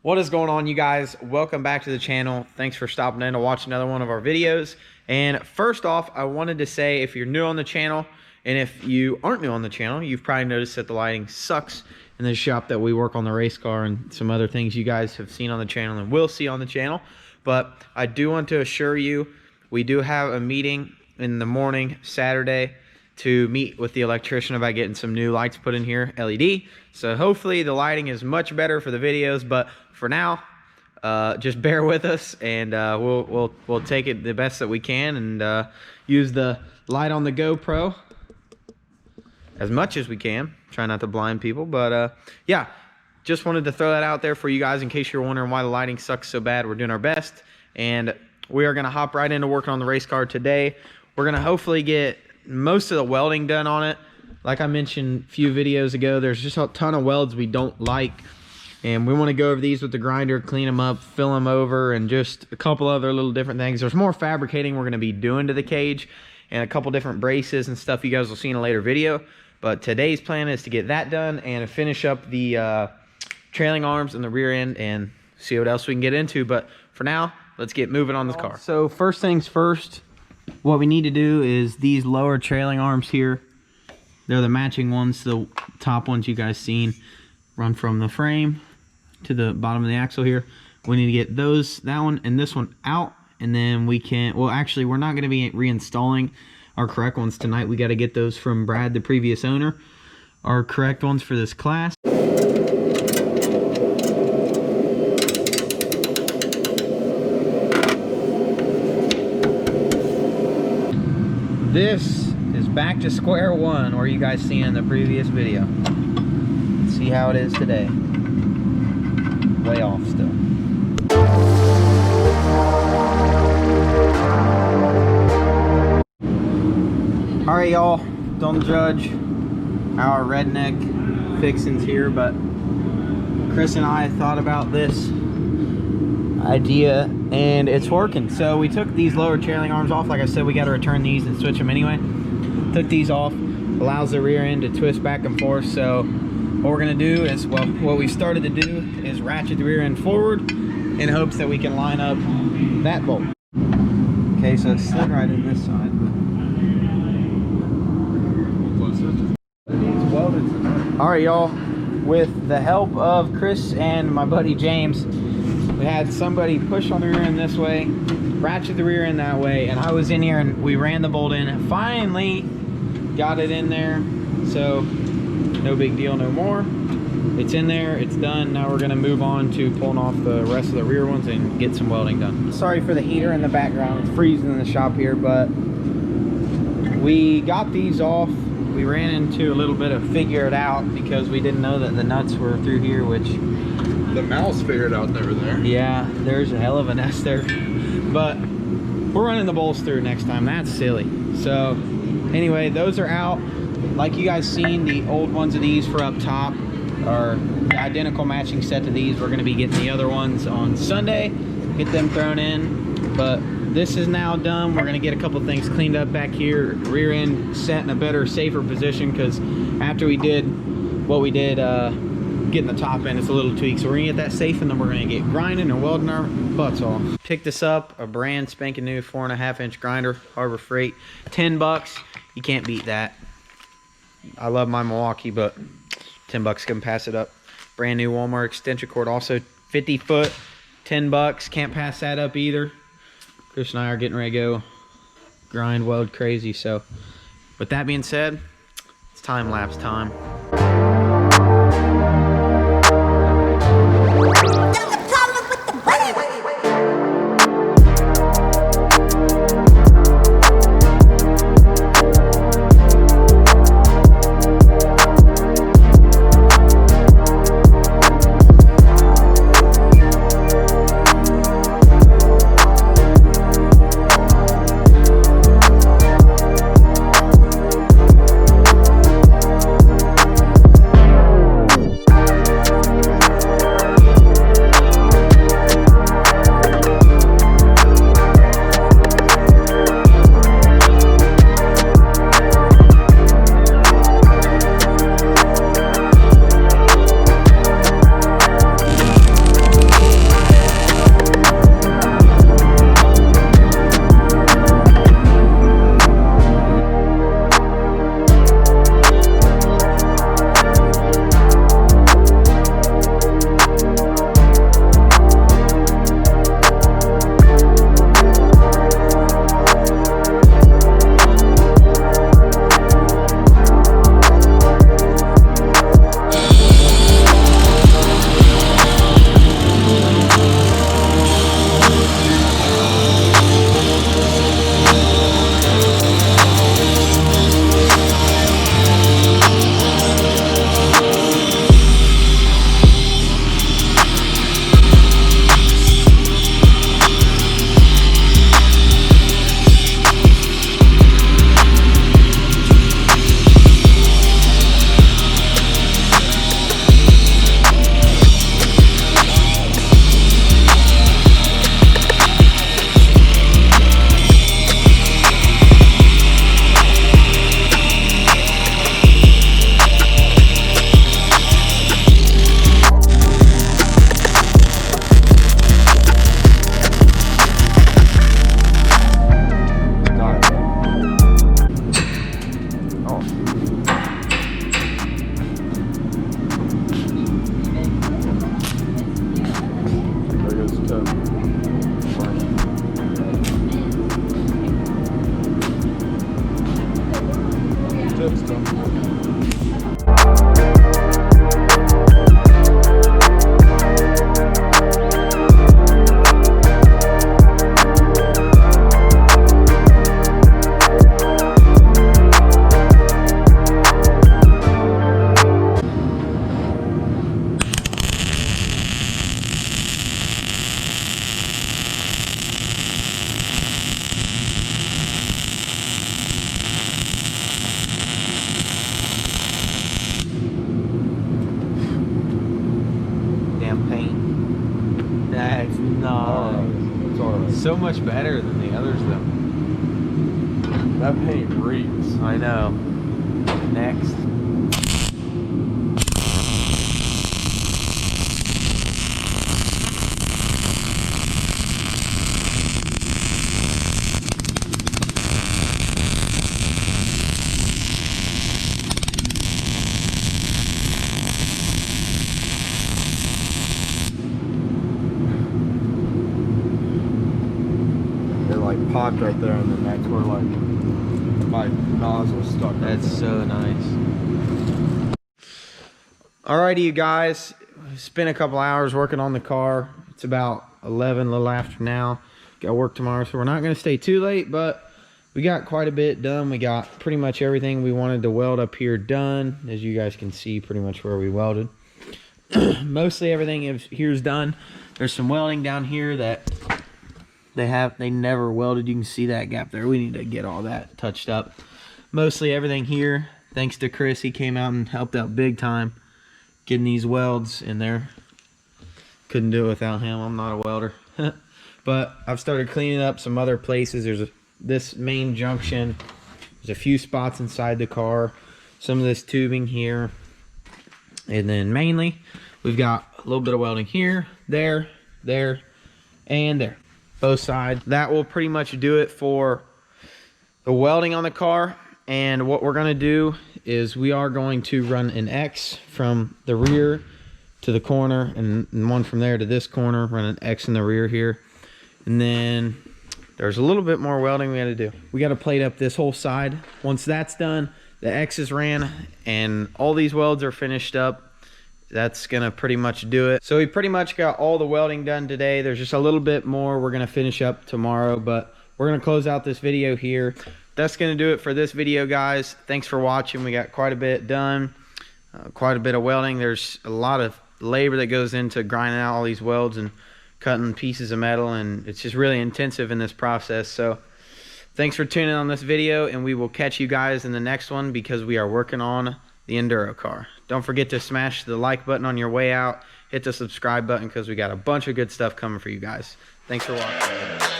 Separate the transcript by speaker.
Speaker 1: What is going on, you guys? Welcome back to the channel. Thanks for stopping in to watch another one of our videos. And first off, I wanted to say, if you're new on the channel, and if you aren't new on the channel, you've probably noticed that the lighting sucks in this shop that we work on the race car and some other things you guys have seen on the channel and will see on the channel. But I do want to assure you, we do have a meeting in the morning, Saturday, to meet with the electrician about getting some new lights put in here, LED. So hopefully the lighting is much better for the videos, but for now, just bear with us, and we'll take it the best that we can and use the light on the GoPro as much as we can. Try not to blind people, but yeah, just wanted to throw that out there for you guys in case you're wondering why the lighting sucks so bad. We're doing our best, and we are gonna hop right into working on the race car today. We're gonna hopefully get most of the welding done on it. Like I mentioned a few videos ago, there's just a ton of welds we don't like, and we want to go over these with the grinder, clean them up, fill them over, and just a couple other little different things. There's more fabricating we're going to be doing to the cage and a couple different braces and stuff you guys will see in a later video. But today's plan is to get that done and finish up the trailing arms and the rear end and see what else we can get into. But for now, let's get moving on this car. So first things first, what we need to do is these lower trailing arms here. They're the matching ones, the top ones you guys seen, run from the frame to the bottom of the axle here. We need to get that one and this one out, and then we can, well actually we're not going to be reinstalling our correct ones tonight. We got to get those from Brad, the previous owner, our correct ones for this class. This is back to square one, where you guys seen in the previous video. Let's see how it is today. Way off still. Alright y'all, don't judge our redneck fixins here, but Chris and I thought about this idea and it's working. So we took these lower trailing arms off. Like I said, we got to return these and switch them anyway. Took these off, allows the rear end to twist back and forth. So what we're going to do is, well, what we started to do is ratchet the rear end forward in hopes that we can line up that bolt. Okay, so it slid right in this side. It's welded. All right, y'all, with the help of Chris and my buddy James, we had somebody push on the rear end this way, ratchet the rear end that way, and I was in here and we ran the bolt in and finally got it in there. So no big deal no more. It's in there, it's done. Now we're gonna move on to pulling off the rest of the rear ones and get some welding done. Sorry for the heater in the background. It's freezing in the shop here, but we got these off. We ran into a little bit of figure it out because we didn't know that the nuts were through here, which
Speaker 2: the mouse figured out they were there.
Speaker 1: Yeah, there's a hell of a nest there. But we're running the bolts through next time. That's silly. So anyway, those are out. Like you guys seen, the old ones of these for up top are the identical matching set to these. We're going to be getting the other ones on Sunday, get them thrown in. But this is now done. We're going to get a couple things cleaned up back here, rear end set in a better, safer position, because after we did what we did getting the top end, it's a little tweak. So we're gonna get that safe, and then we're gonna get grinding and welding our butts off. Picked this up, a brand spanking new 4.5-inch grinder, Harbor Freight, 10 bucks. You can't beat that. I love my Milwaukee, but 10 bucks couldn't pass it up. Brand new Walmart extension cord, also 50 foot, 10 bucks. Can't pass that up either. Chris and I are getting ready to go grind, weld crazy. So with that being said, it's time lapse time. Yeah, it's not.
Speaker 2: Alright, it's alright.
Speaker 1: So much better than the others though.
Speaker 2: That paint reeks.
Speaker 1: I know. Next.
Speaker 2: It like popped right there, and then that's where like my nozzle stuck. Right
Speaker 1: That's
Speaker 2: there.
Speaker 1: so nice. Alrighty, you guys. Spent a couple hours working on the car. It's about 11, a little after now. Got work tomorrow, so we're not going to stay too late, but we got quite a bit done. We got pretty much everything we wanted to weld up here done. As you guys can see, pretty much where we welded. Mostly everything here's done. There's some welding down here that they never welded. You can see that gap there. We need to get all that touched up. Mostly everything here, thanks to Chris, he came out and helped out big time getting these welds in there. Couldn't do it without him. I'm not a welder. But I've started cleaning up some other places. There's this main junction. There's a few spots inside the car. Some of this tubing here. And then mainly, we've got a little bit of welding here, there, and there. Both sides. That will pretty much do it for the welding on the car. And what we're going to do is we are going to run an X from the rear to the corner, and one from there to this corner, run an X in the rear here. And then there's a little bit more welding we got to do. We got to plate up this whole side. Once that's done, the X is ran and all these welds are finished up. That's gonna pretty much do it. So we pretty much got all the welding done today. There's just a little bit more we're gonna finish up tomorrow, but we're gonna close out this video here. That's gonna do it for this video, guys. Thanks for watching. We got quite a bit done, quite a bit of welding. There's a lot of labor that goes into grinding out all these welds and cutting pieces of metal, and it's just really intensive in this process. So thanks for tuning in on this video, and we will catch you guys in the next one because we are working on the Enduro car. Don't forget to smash the like button on your way out. Hit the subscribe button because we got a bunch of good stuff coming for you guys. Thanks for watching.